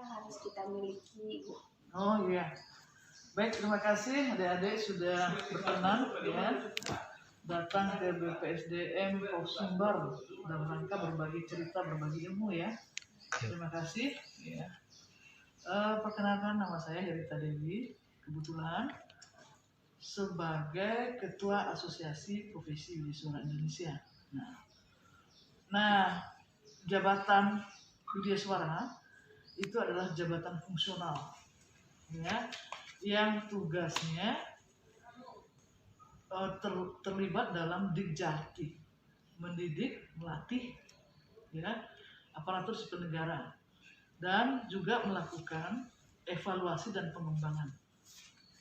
yang harus kita miliki, Bu? Oh iya, baik, terima kasih adik-adik sudah berkenan ya datang ke BPSDM Sumbar dalam rangka berbagi cerita, berbagi ilmu ya. Terima kasih. Ya. Perkenalkan, nama saya Herita Dewi, kebetulan sebagai Ketua Asosiasi Profesi Widyasuara Indonesia. Nah, jabatan widyasuara itu adalah jabatan fungsional, ya, yang tugasnya terlibat dalam Dikjati, mendidik, melatih, ya, aparatur sipil negara, dan juga melakukan evaluasi dan pengembangan,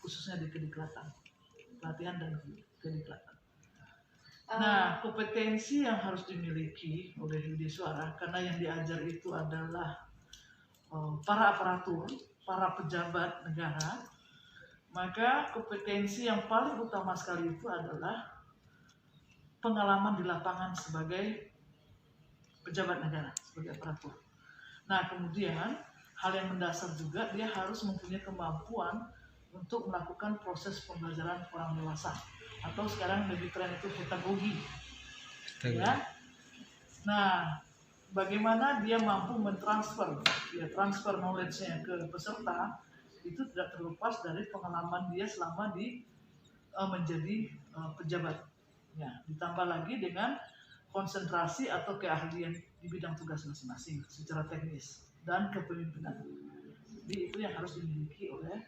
khususnya di Kediklatan, pelatihan dan Kediklatan. Nah, kompetensi yang harus dimiliki oleh widyasuara, karena yang diajar itu adalah para aparatur, para pejabat negara, maka kompetensi yang paling utama sekali itu adalah pengalaman di lapangan sebagai pejabat negara, sebagai aparatur. Nah, kemudian hal yang mendasar juga, dia harus mempunyai kemampuan untuk melakukan proses pembelajaran orang dewasa, atau sekarang lebih keren itu pedagogi. Ya. Nah, bagaimana dia mampu mentransfer, ya, transfer knowledge-nya ke peserta, itu tidak terlepas dari pengalaman dia selama di menjadi pejabat. Ya, ditambah lagi dengan konsentrasi atau keahlian di bidang tugas masing-masing secara teknis dan kepemimpinan. Jadi itu yang harus dimiliki oleh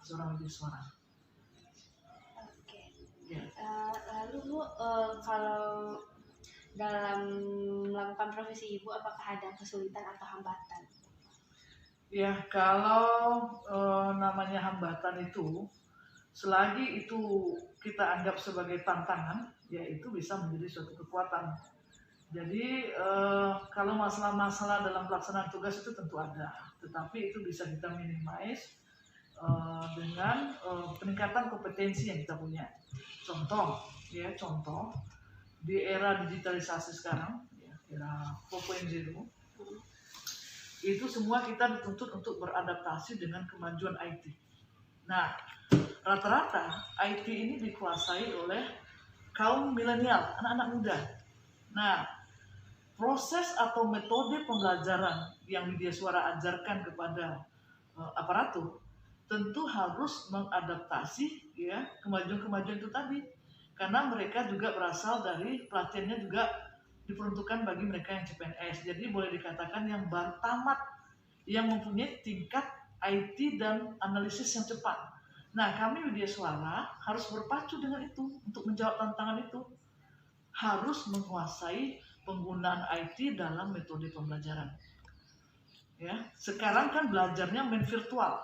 seorang widyasuara. Oke. Ya. Lalu Bu, kalau dalam melakukan profesi Ibu, apakah ada kesulitan atau hambatan? Ya, kalau namanya hambatan itu, selagi itu kita anggap sebagai tantangan, ya itu bisa menjadi suatu kekuatan. Jadi kalau masalah-masalah dalam pelaksanaan tugas itu tentu ada, tetapi itu bisa kita minimize dengan peningkatan kompetensi yang kita punya. Contoh di era digitalisasi sekarang, ya, era 4.0, itu semua kita dituntut untuk beradaptasi dengan kemajuan IT. Nah, rata-rata IT ini dikuasai oleh kaum milenial, anak-anak muda. Nah, proses atau metode pembelajaran yang widyasuara ajarkan kepada aparatur tentu harus mengadaptasi, ya, kemajuan-kemajuan itu tadi, karena mereka juga berasal dari pelatihannya juga diperuntukkan bagi mereka yang CPNS. Jadi boleh dikatakan yang baru tamat, yang mempunyai tingkat IT dan analisis yang cepat. Nah, kami widyasuara harus berpacu dengan itu untuk menjawab tantangan itu. Harus menguasai penggunaan IT dalam metode pembelajaran. Ya, sekarang kan belajarnya main virtual,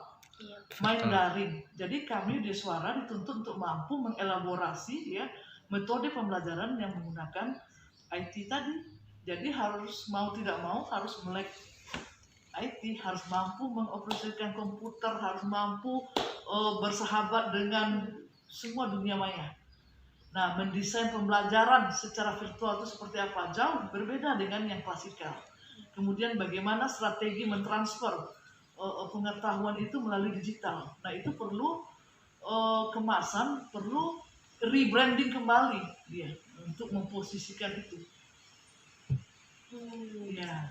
main daring. Jadi kami widyasuara dituntut untuk mampu mengelaborasi, ya, metode pembelajaran yang menggunakan IT tadi. Jadi harus mau tidak mau harus melek IT, harus mampu mengoperasikan komputer, harus mampu bersahabat dengan semua dunia maya. Nah, mendesain pembelajaran secara virtual itu seperti apa? Jauh berbeda dengan yang klasikal. Kemudian bagaimana strategi mentransfer pengetahuan itu melalui digital. Nah, itu perlu kemasan, perlu rebranding kembali dia untuk memposisikan itu. Ya.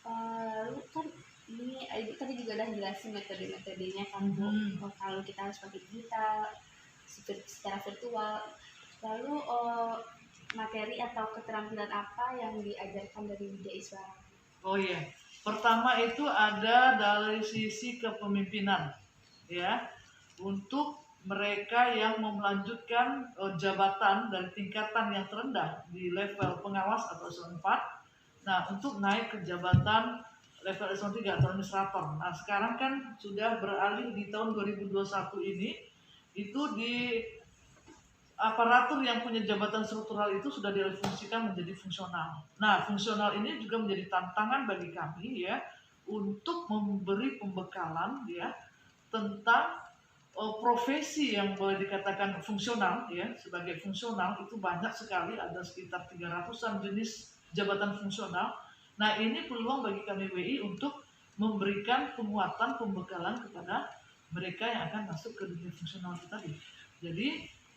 Lalu kan ini Ibu tadi juga udah jelasin metode-metodenya kan Bu. Kalau kita harus pakai digital, secara virtual. Lalu materi atau keterampilan apa yang diajarkan dari widyasuara? Oh iya, pertama itu ada dari sisi kepemimpinan, ya, untuk mereka yang mau melanjutkan jabatan dari tingkatan yang terendah di level pengawas atau eselon 4. Nah, untuk naik ke jabatan level eselon 3 atau administrator. Nah, sekarang kan sudah beralih di tahun 2021 ini, itu di aparatur yang punya jabatan struktural itu sudah direfungsikan menjadi fungsional. Nah, fungsional ini juga menjadi tantangan bagi kami, ya, untuk memberi pembekalan, ya, tentang profesi yang boleh dikatakan fungsional, ya. Sebagai fungsional itu banyak sekali, ada sekitar 300-an jenis jabatan fungsional. Nah, ini peluang bagi kami WI untuk memberikan penguatan pembekalan kepada mereka yang akan masuk ke dunia fungsional itu tadi. Jadi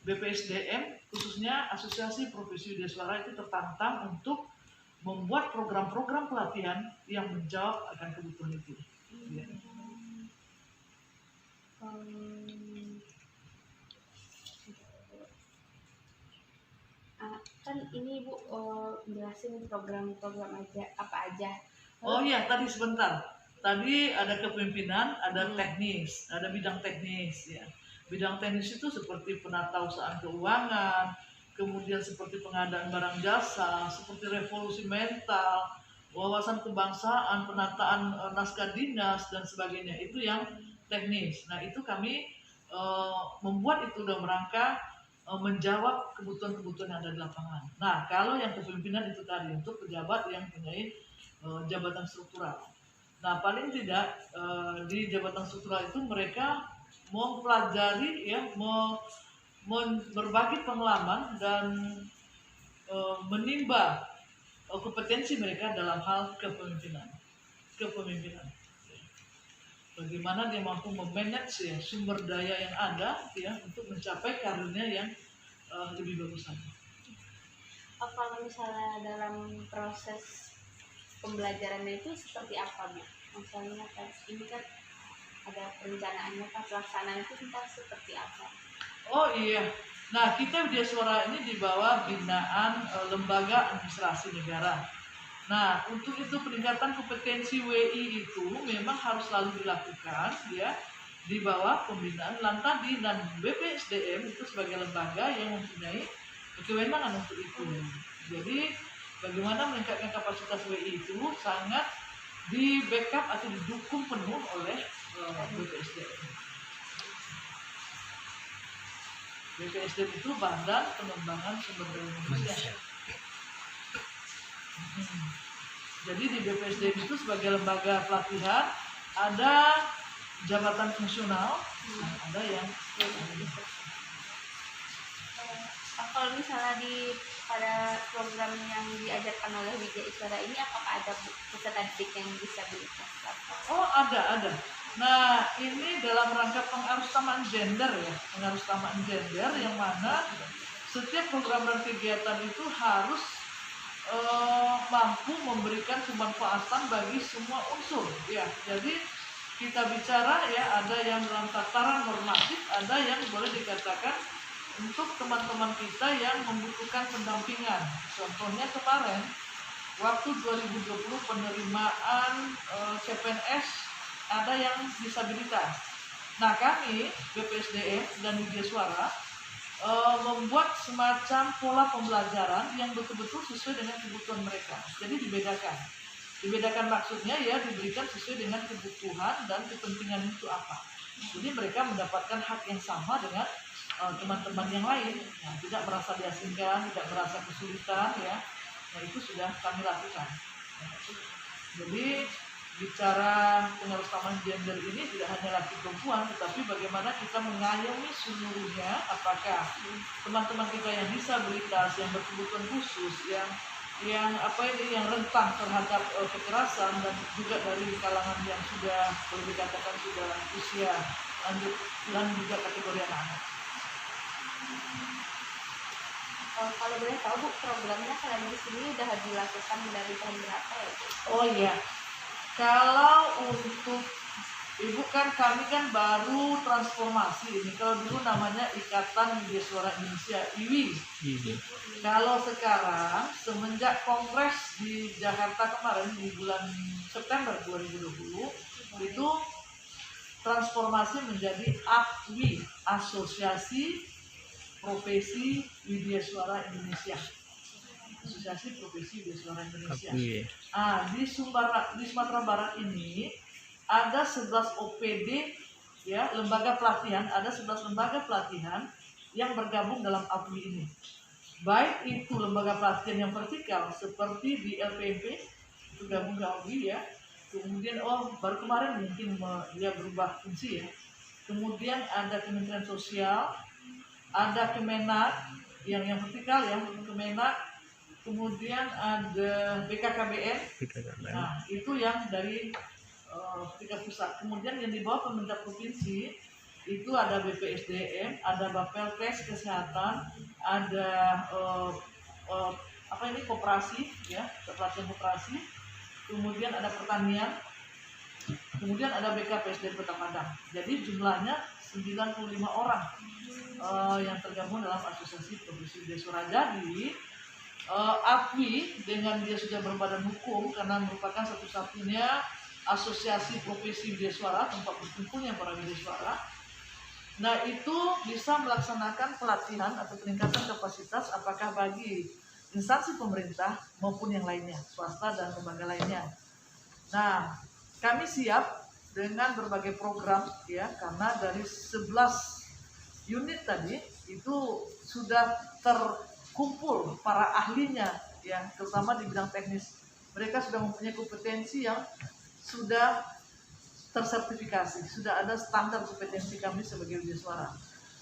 BPSDM khususnya Asosiasi Profesi Widya Suara itu tertantang untuk membuat program-program pelatihan yang menjawab akan kebutuhan itu. Ya. Kan ini Ibu jelasin program-program aja apa aja. Oh iya, tadi sebentar. Tadi ada kepemimpinan, ada teknis, ada bidang teknis ya. Bidang teknis itu seperti penatausahaan keuangan, kemudian seperti pengadaan barang jasa, seperti revolusi mental, wawasan kebangsaan, penataan naskah dinas dan sebagainya. Itu yang teknis. Nah, itu kami membuat itu dalam rangka menjawab kebutuhan-kebutuhan yang ada di lapangan. Nah, kalau yang kepemimpinan itu tadi untuk pejabat yang mempunyai jabatan struktural. Nah, paling tidak di jabatan struktural itu mereka mempelajari ya, berbagi pengalaman dan menimba kompetensi mereka dalam hal kepemimpinan. Bagaimana dia mampu memanage ya, sumber daya yang ada ya untuk mencapai karirnya yang lebih bagus lagi. Kalau misalnya dalam proses pembelajarannya itu seperti apa Bu? Misalnya kan ini kan ada perencanaannya, kan pelaksanaan itu tentang seperti apa? Oh iya, nah kita Widya Suara ini di bawah binaan lembaga administrasi negara. Nah untuk itu peningkatan kompetensi WI itu memang harus selalu dilakukan ya di bawah pembinaan Lantadi dan BPSDM itu sebagai lembaga yang mempunyai kewenangan untuk itu. Jadi bagaimana meningkatkan kapasitas WI itu sangat di backup atau didukung penuh oleh BPSDM. BPSDM itu Badan Pengembangan Sumber Daya Manusia. Jadi di BPSDM itu sebagai lembaga pelatihan ada jabatan fungsional, ada yang kalau misalnya pada program yang diajarkan oleh Widya Suara ini apakah ada peserta didik yang disabilitas? Oh ada. Nah ini dalam rangka pengarusutamaan gender ya, pengarusutamaan gender yang mana setiap program dan kegiatan itu harus mampu memberikan kemanfaatan bagi semua unsur ya. Jadi kita bicara ya, ada yang dalam tataran normatif, ada yang boleh dikatakan untuk teman-teman kita yang membutuhkan pendampingan. Contohnya kemarin waktu 2020 penerimaan CPNS ada yang disabilitas. Nah kami BPSDM dan Widya Suara membuat semacam pola pembelajaran yang betul-betul sesuai dengan kebutuhan mereka. Jadi dibedakan maksudnya ya diberikan sesuai dengan kebutuhan dan kepentingan itu apa. Jadi mereka mendapatkan hak yang sama dengan teman-teman yang lain, nah, tidak merasa diasingkan, tidak merasa kesulitan ya. Nah itu sudah kami lakukan. Jadi bicara pengarusutamaan gender ini tidak hanya laki perempuan, tetapi bagaimana kita mengayomi seluruhnya, apakah teman-teman kita yang disabilitas, yang berkebutuhan khusus, yang rentan terhadap kekerasan, dan juga dari kalangan yang sudah boleh dikatakan sudah usia lanjut dan juga kategori anak-anak. Kalau boleh tahu Bu, programnya kalian di sini udah dilakukan dari tahun berapa ya Bu? Oh iya, kalau untuk Ibu kan kami kan baru transformasi ini. Kalau dulu namanya Ikatan Widya Suara Indonesia IWI. Kalau sekarang semenjak kongres di Jakarta kemarin di bulan September 2020 itu transformasi menjadi APWI, Asosiasi Profesi Widya Suara Indonesia. Asosiasi Profesi Widya Suara Indonesia. Di Sumatera Barat ini ada 11 OPD ya, lembaga pelatihan, ada 11 lembaga pelatihan yang bergabung dalam APWI ini. Baik itu lembaga pelatihan yang vertikal seperti di LPMP itu gabung ke APWI ya. Kemudian baru kemarin mungkin dia berubah fungsi ya. Kemudian ada Kementerian Sosial, ada Kemenak yang vertikal ya, Kemenak. Kemudian ada BKKBN. Nah, itu yang dari tingkat pusat. Kemudian yang di bawah pemerintah provinsi itu ada BPSDM, ada Bapelkes Kesehatan, ada koperasi, ya, pelatihan koperasi, kemudian ada pertanian, kemudian ada BKPSDM Kota Padang. Jadi jumlahnya 95 orang yang tergabung dalam Asosiasi Profesi Widya Suara. Jadi APWI dengan dia sudah berbadan hukum karena merupakan satu-satunya asosiasi profesi widya suara, tempat berkumpulnya para widya suara. Nah, itu bisa melaksanakan pelatihan atau peningkatan kapasitas apakah bagi instansi pemerintah maupun yang lainnya, swasta dan lembaga lainnya. Nah, kami siap dengan berbagai program, ya, karena dari 11 unit tadi itu sudah terkumpul para ahlinya, ya, terutama di bidang teknis. Mereka sudah mempunyai kompetensi yang sudah tersertifikasi, sudah ada standar kompetensi kami sebagai widya suara.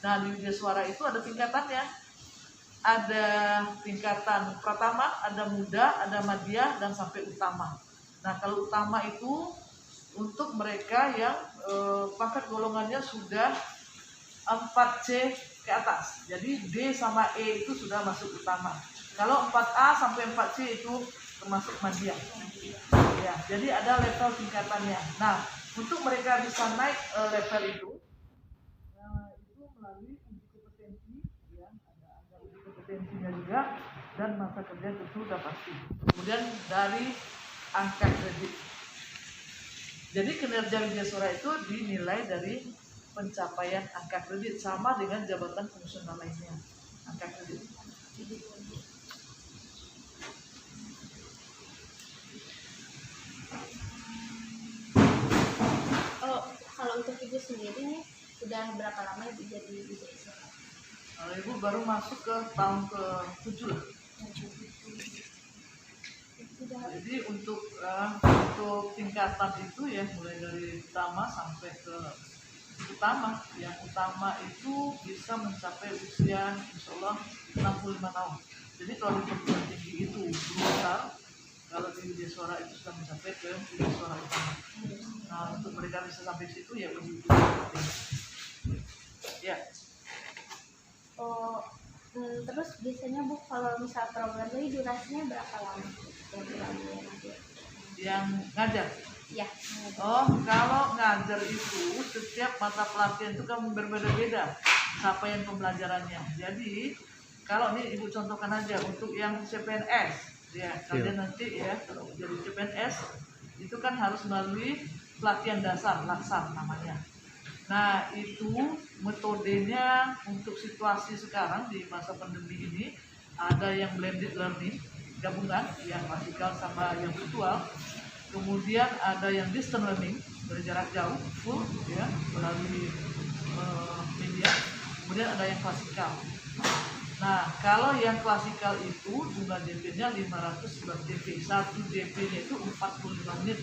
Nah, di widya suara itu ada tingkatannya. Ada tingkatan pertama, ada muda, ada madya, dan sampai utama. Nah, kalau utama itu untuk mereka yang pangkat golongannya sudah 4C ke atas. Jadi D sama E itu sudah masuk utama. Kalau 4A sampai 4C itu termasuk madya. Ya, jadi ada level tingkatannya. Nah, untuk mereka bisa naik level itu melalui uji kompetensi, ya, ada uji kompetensinya juga, dan masa kerja tentu sudah pasti. Kemudian dari angka kredit. Jadi kinerja widya suara itu dinilai dari pencapaian angka kredit, sama dengan jabatan fungsional lainnya. Angka kredit. Kalau untuk Ibu sendiri nih, sudah berapa lama Ibu jadi widya suara? Kalau Ibu baru masuk ke tahun ke-7 lah. Jadi untuk tingkatan itu, ya, mulai dari utama sampai ke utama. Yang utama itu bisa mencapai usia insya Allah 65 tahun. Jadi kalau di perguruan tinggi itu besar, kalau di widya suara itu sudah mencapai ke widya suara utama. Nah, untuk mereka bisa sampai situ, ya uji penting. Ya. Terus biasanya Bu, kalau misal program ini durasinya berapa lama? Yang ngajar? Ya. Kalau ngajar itu setiap mata pelatihan itu kan berbeda-beda capaian pembelajarannya. Jadi kalau ini Ibu contohkan aja untuk yang CPNS, ya, kalian nanti, ya, kalau jadi CPNS itu kan harus melalui pelatihan dasar, laksar namanya. Nah, itu metodenya untuk situasi sekarang di masa pandemi ini ada yang blended learning, gabungan yang klasikal sama yang virtual. Kemudian ada yang distance learning, dari jarak jauh, full, ya, melalui media. Kemudian ada yang klasikal. Nah, kalau yang klasikal itu jumlah DP-nya 511 DP. Satu DP-nya itu 45 menit.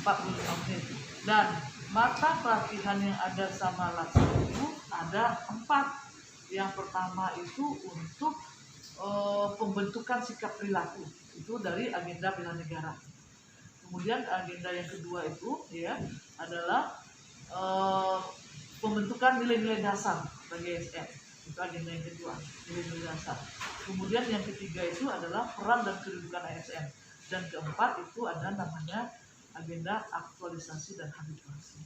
45 menit. Dan mata pelatihan yang ada sama laksar itu ada 4. Yang pertama itu untuk pembentukan sikap perilaku. Itu dari agenda bela negara. Kemudian agenda yang kedua itu, ya, adalah pembentukan nilai-nilai dasar bagi ASN. Itu agenda yang kedua, nilai-nilai dasar. Kemudian yang ketiga itu adalah peran dan kedudukan ASN. Dan keempat itu ada namanya agenda aktualisasi dan habituasi.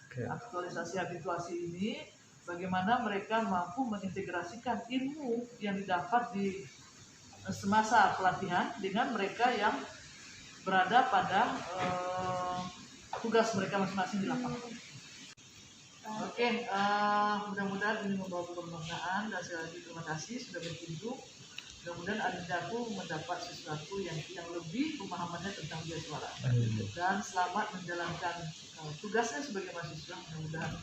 Okay. Aktualisasi habituasi ini bagaimana mereka mampu mengintegrasikan ilmu yang didapat di semasa pelatihan dengan mereka yang berada pada tugas mereka masing-masing di lapangan. Oke, mudah-mudahan ini membawa kebanggaan, dan sekali lagi terima kasih sudah berkunjung. Mudah-mudahan Adindaku mendapat sesuatu yang lebih pemahamannya tentang widya suara. Dan selamat menjalankan tugasnya sebagai mahasiswa. Mudah-mudahan